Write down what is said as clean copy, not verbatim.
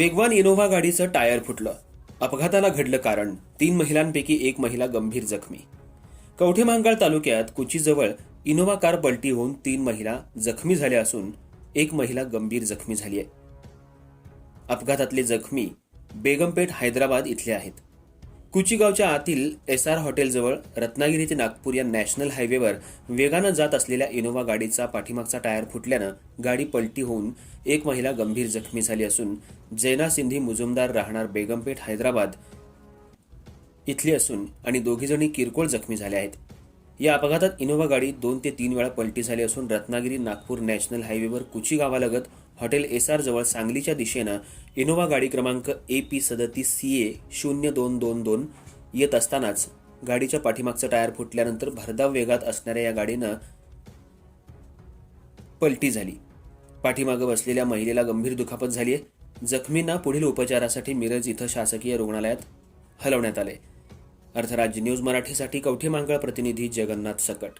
वेगवान इनोव्हा गाडीचं टायर फुटलं. अपघाताला घडलं कारण 3 महिलांपैकी एक महिला गंभीर जखमी. कवठेमहांकाळ तालुक्यात कुचीजवळ इनोव्हा कार पलटी होऊन 3 महिला जखमी झाल्या असून एक महिला गंभीर जखमी झाली आहे. अपघातातले जखमी बेगमपेठ हैदराबाद इथले आहेत. कुची गावच्या आतील SR हॉटेलजवळ रत्नागिरी ते नागपूर या नॅशनल हायवेवर वेगानं जात असलेल्या इनोव्हा गाडीचा पाठीमागचा टायर फुटल्यानं गाडी पलटी होऊन एक महिला गंभीर जखमी झाली असून जैना सिंधी मुजुमदार राहणार बेगमपेठ हैदराबाद इथली असून आणि दोघीजणी किरकोळ जखमी झाल्या आहेत. या अपघातात इनोव्हा गाडी 2 ते 3 वेळा पलटी झाली असून रत्नागिरी नागपूर नॅशनल हायवेवर कुची गावालगत हॉटेल SR जवळ सांगलीच्या दिशेनं इनोव्हा गाडी क्रमांक AP 37 CA 0222 येत असतानाच गाडीच्या पाठीमागचं टायर फुटल्यानंतर भरधाव वेगात असणाऱ्या या गाडीनं पलटी झाली. पाठीमागं बसलेल्या महिलेला गंभीर दुखापत झाली आहे. जखमींना पुढील उपचारासाठी मिरज इथं शासकीय रुग्णालयात हलवण्यात आले. अर्थराज्य न्यूज मराठीसाठी कवठेमहांकाळ प्रतिनिधी जगन्नाथ सकट.